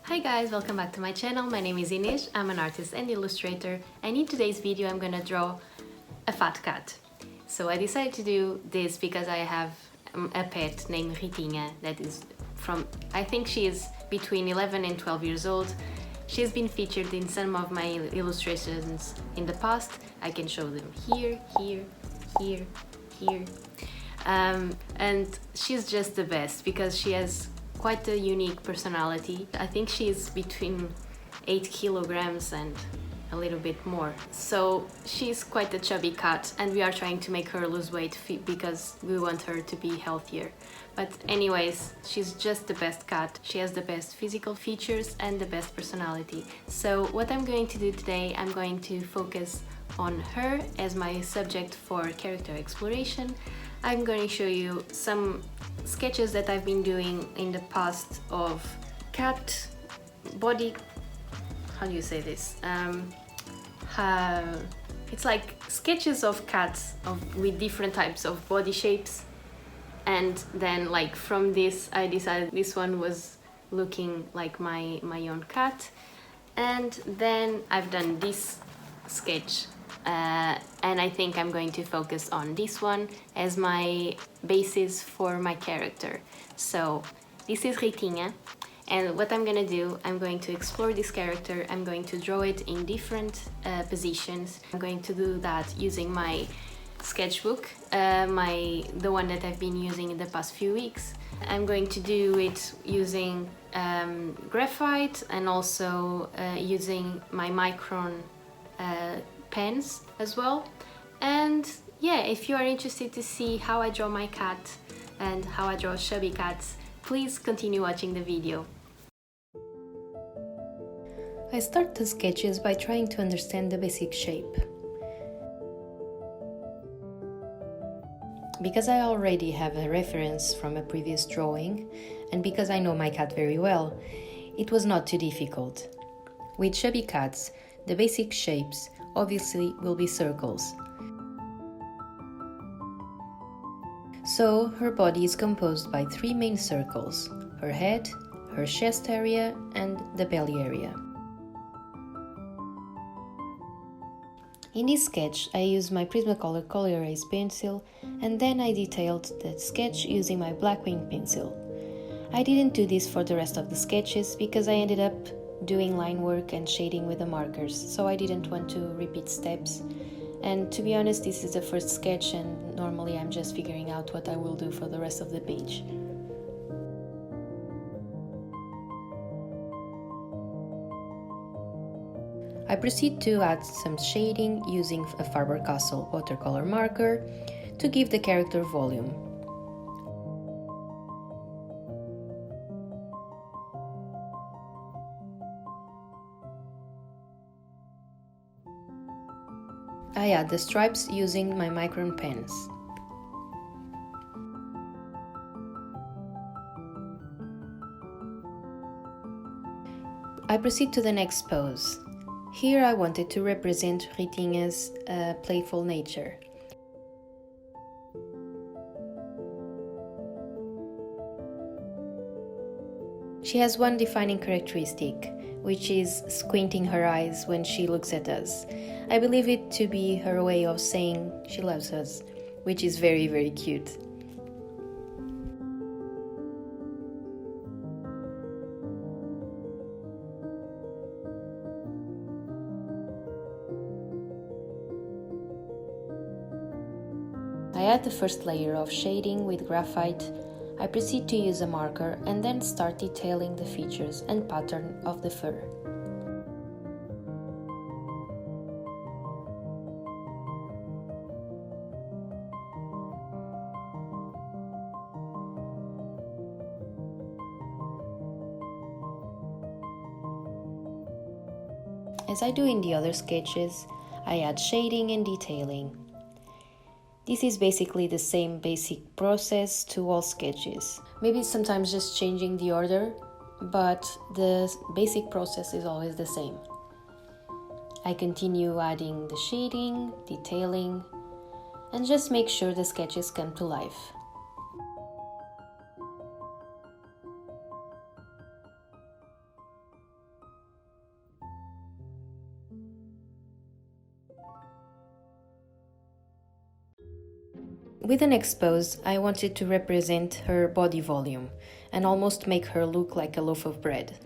Hi guys, welcome back to my channel. My name is Inês, I'm an artist and illustrator, and in today's video I'm gonna draw a fat cat. So I decided to do this because I have a pet named Ritinha that is from, I think she is between 11 and 12 years old. She's been featured in some of my illustrations in the past. I can show them here, here, here, here. And she's just the best because she has quite a unique personality. I think she's between 8 kilograms and a little bit more. So she's quite a chubby cat and we are trying to make her lose weight because we want her to be healthier. But anyways, she's just the best cat. She has the best physical features and the best personality. So what I'm going to do today, I'm going to focus on her as my subject for character exploration. I'm going to show you some sketches that I've been doing in the past of cat body, how do you say this? It's like sketches of cats with different types of body shapes, and then like from this I decided this one was looking like my own cat, and then I've done this sketch. And I think I'm going to focus on this one as my basis for my character. So this is Ritinha, and what I'm gonna do, I'm going to explore this character. I'm going to draw it in different positions. I'm going to do that using my sketchbook, the one that I've been using in the past few weeks. I'm going to do it using graphite and also using my Micron pens as well. And yeah, if you are interested to see how I draw my cat and how I draw chubby cats, please continue watching the video. I start the sketches by trying to understand the basic shape. Because I already have a reference from a previous drawing, and because I know my cat very well, it was not too difficult. With chubby cats, the basic shapes obviously will be circles. So her body is composed by 3 main circles: her head, her chest area and the belly area. In this sketch I used my Prismacolor Col-erase pencil, and then I detailed the sketch using my Blackwing pencil. I didn't do this for the rest of the sketches because I ended up doing line work and shading with the markers, so I didn't want to repeat steps. And to be honest, this is the first sketch and normally I'm just figuring out what I will do for the rest of the page. I proceed to add some shading using a Farber-Castell watercolor marker to give the character volume. I add the stripes using my Micron pens. I proceed to the next pose. Here I wanted to represent Ritinha's playful nature. She has one defining characteristic, which is squinting her eyes when she looks at us. I believe it to be her way of saying she loves us, which is very, very cute. I add the first layer of shading with graphite. I proceed to use a marker and then start detailing the features and pattern of the fur. As I do in the other sketches, I add shading and detailing. This is basically the same basic process to all sketches. Maybe sometimes just changing the order, but the basic process is always the same. I continue adding the shading, detailing, and just make sure the sketches come to life. With the next pose, I wanted to represent her body volume and almost make her look like a loaf of bread.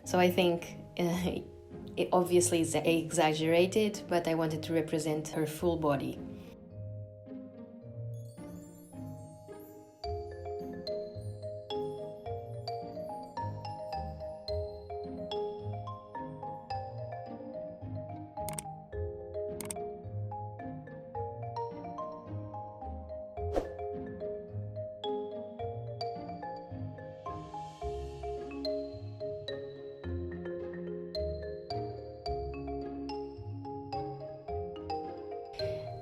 So I think it obviously is exaggerated, but I wanted to represent her full body.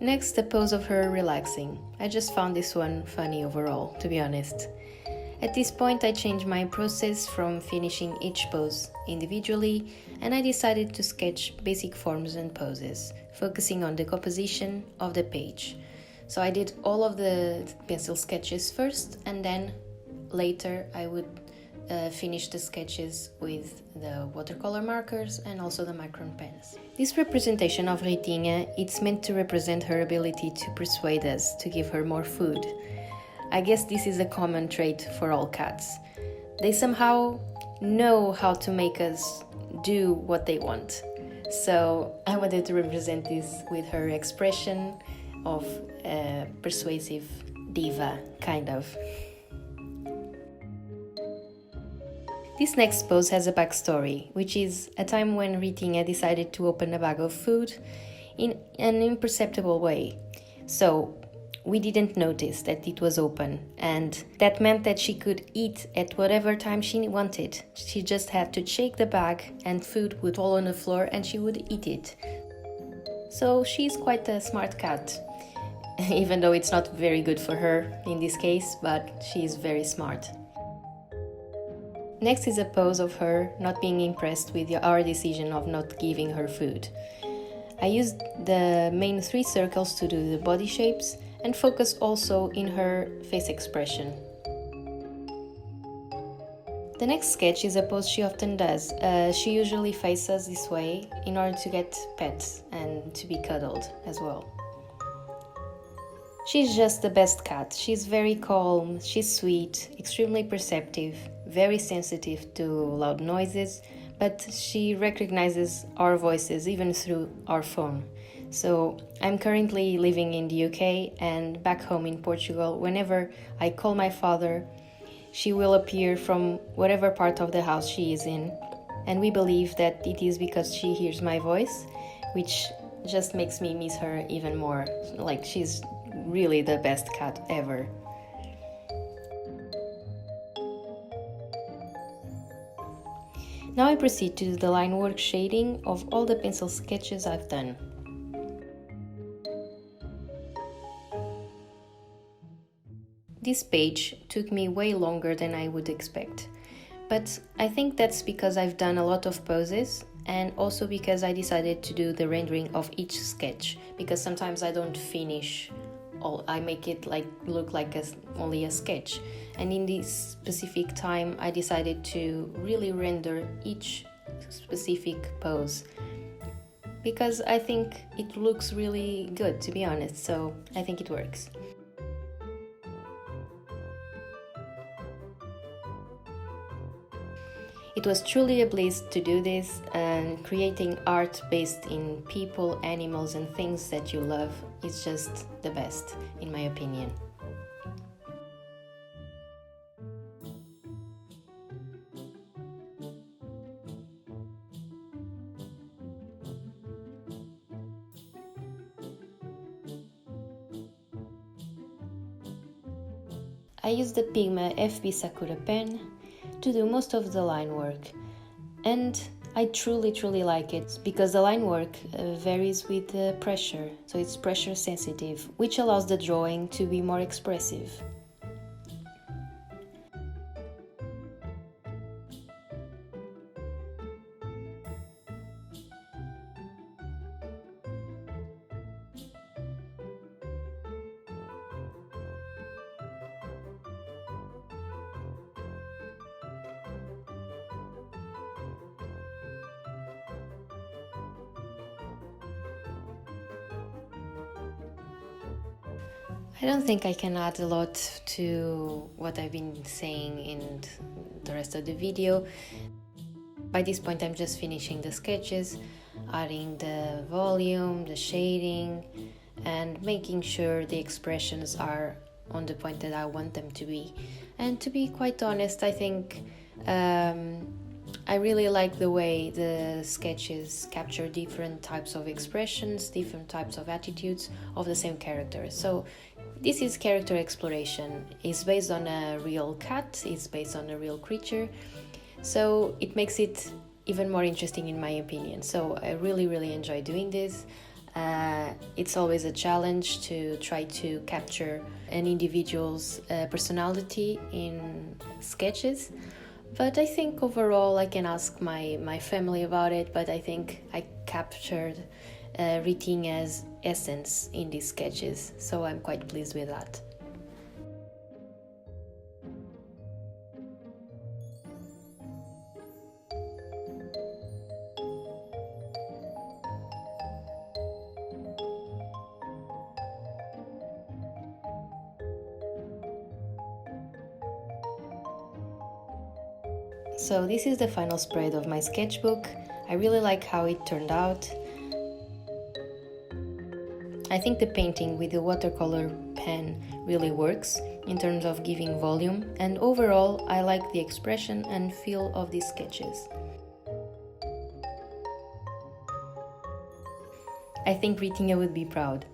Next, the pose of her relaxing. I just found this one funny overall, to be honest. At this point, I changed my process from finishing each pose individually, and I decided to sketch basic forms and poses, focusing on the composition of the page. So I did all of the pencil sketches first, and then later I would finish the sketches with the watercolor markers and also the Micron pens. This representation of Ritinha, it's meant to represent her ability to persuade us to give her more food. I guess this is a common trait for all cats. They somehow know how to make us do what they want. So I wanted to represent this with her expression of a persuasive diva, kind of. This next pose has a backstory, which is a time when Ritinha decided to open a bag of food in an imperceptible way. So we didn't notice that it was open, and that meant that she could eat at whatever time she wanted. She just had to shake the bag and food would fall on the floor and she would eat it. So she's quite a smart cat, even though it's not very good for her in this case, but she is very smart. Next is a pose of her not being impressed with our decision of not giving her food. I used the main 3 circles to do the body shapes and focus also in her face expression. The next sketch is a pose she often does. She usually faces this way in order to get pets and to be cuddled as well. She's just the best cat. She's very calm, she's sweet, extremely perceptive, very sensitive to loud noises, but she recognizes our voices even through our phone. So I'm currently living in the UK, and back home in Portugal, whenever I call my father, she will appear from whatever part of the house she is in, and we believe that it is because she hears my voice, which just makes me miss her even more. Like, she's really the best cat ever. Now I proceed to do the line work shading of all the pencil sketches I've done. This page took me way longer than I would expect, but I think that's because I've done a lot of poses and also because I decided to do the rendering of each sketch, because sometimes I don't finish all, I make it look like only a sketch, and in this specific time I decided to really render each specific pose because I think it looks really good, to be honest, so I think it works. It was truly a bliss to do this, and creating art based in people, animals and things that you love is just the best, in my opinion. I used the Pigma FB Sakura pen to do most of the line work, and I truly like it because the line work varies with the pressure, so it's pressure sensitive, which allows the drawing to be more expressive. I don't think I can add a lot to what I've been saying in the rest of the video. By this point I'm just finishing the sketches, adding the volume, the shading, and making sure the expressions are on the point that I want them to be. And to be quite honest, I think I really like the way the sketches capture different types of expressions, different types of attitudes of the same character. So this is character exploration. It's based on a real cat, it's based on a real creature, so it makes it even more interesting in my opinion. So I really enjoy doing this. It's always a challenge to try to capture an individual's personality in sketches, but I think overall I can ask my family about it, but I think I captured Ritinha's essence in these sketches, so I'm quite pleased with that. So this is the final spread of my sketchbook. I really like how it turned out. I think the painting with the watercolor pen really works in terms of giving volume, and overall I like the expression and feel of these sketches. I think Ritinha would be proud.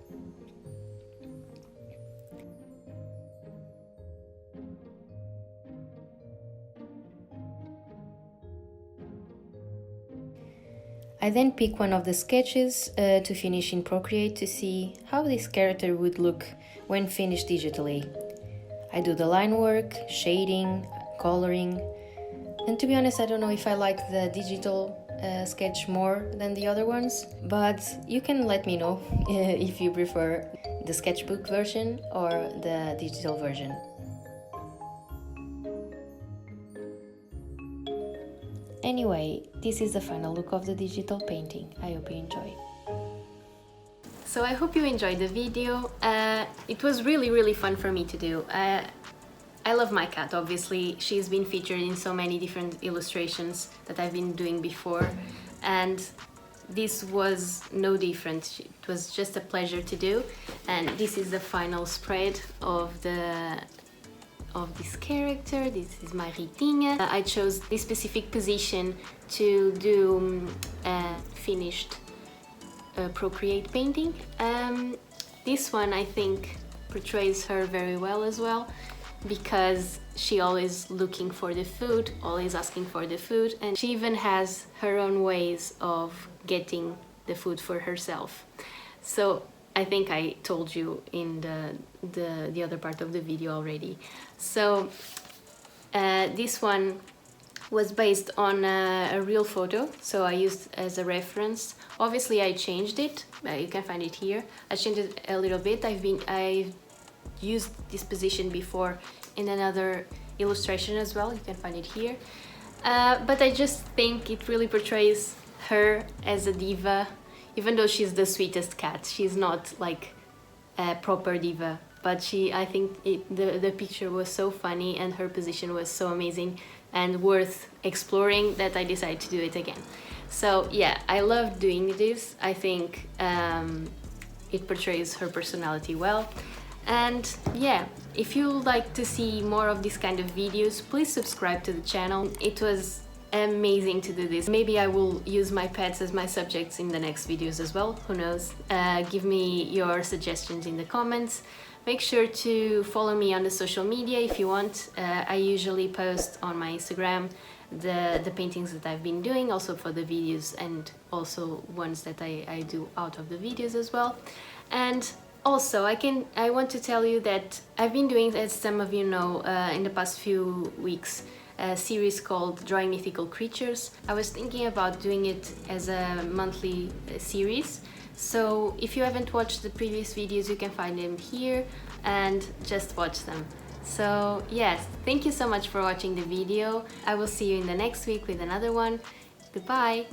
I then pick one of the sketches to finish in Procreate to see how this character would look when finished digitally. I do the line work, shading, coloring, and to be honest I don't know if I like the digital sketch more than the other ones, but you can let me know if you prefer the sketchbook version or the digital version. Anyway, this is the final look of the digital painting. I hope you enjoy. So I hope you enjoyed the video. It was really fun for me to do. I love my cat, obviously. She's been featured in so many different illustrations that I've been doing before, and this was no different. It was just a pleasure to do, and this is the final spread of this character. This is my Ritinha. I chose this specific position to do a finished Procreate painting. This one I think portrays her very well as well, because she always looking for the food, always asking for the food, and she even has her own ways of getting the food for herself. So I think I told you in the other part of the video already. So this one was based on a real photo, so I used as a reference. Obviously I changed it, you can find it here. I changed it a little bit. I've used this position before in another illustration as well, you can find it here. But I just think it really portrays her as a diva. Even though she's the sweetest cat, she's not like a proper diva, but I think the picture was so funny and her position was so amazing and worth exploring that I decided to do it again. So yeah, I love doing this. I think it portrays her personality well. And yeah, if you like to see more of this kind of videos, please subscribe to the channel. It was amazing to do this. Maybe I will use my pets as my subjects in the next videos as well, who knows. Give me your suggestions in the comments. Make sure to follow me on the social media if you want. I usually post on my Instagram the paintings that I've been doing, also for the videos, and also ones that I do out of the videos as well. And also I want to tell you that I've been doing, as some of you know, in the past few weeks, a series called Drawing Mythical Creatures. I was thinking about doing it as a monthly series, so if you haven't watched the previous videos you can find them here and just watch them. So yes, thank you so much for watching the video. I will see you in the next week with another one. Goodbye!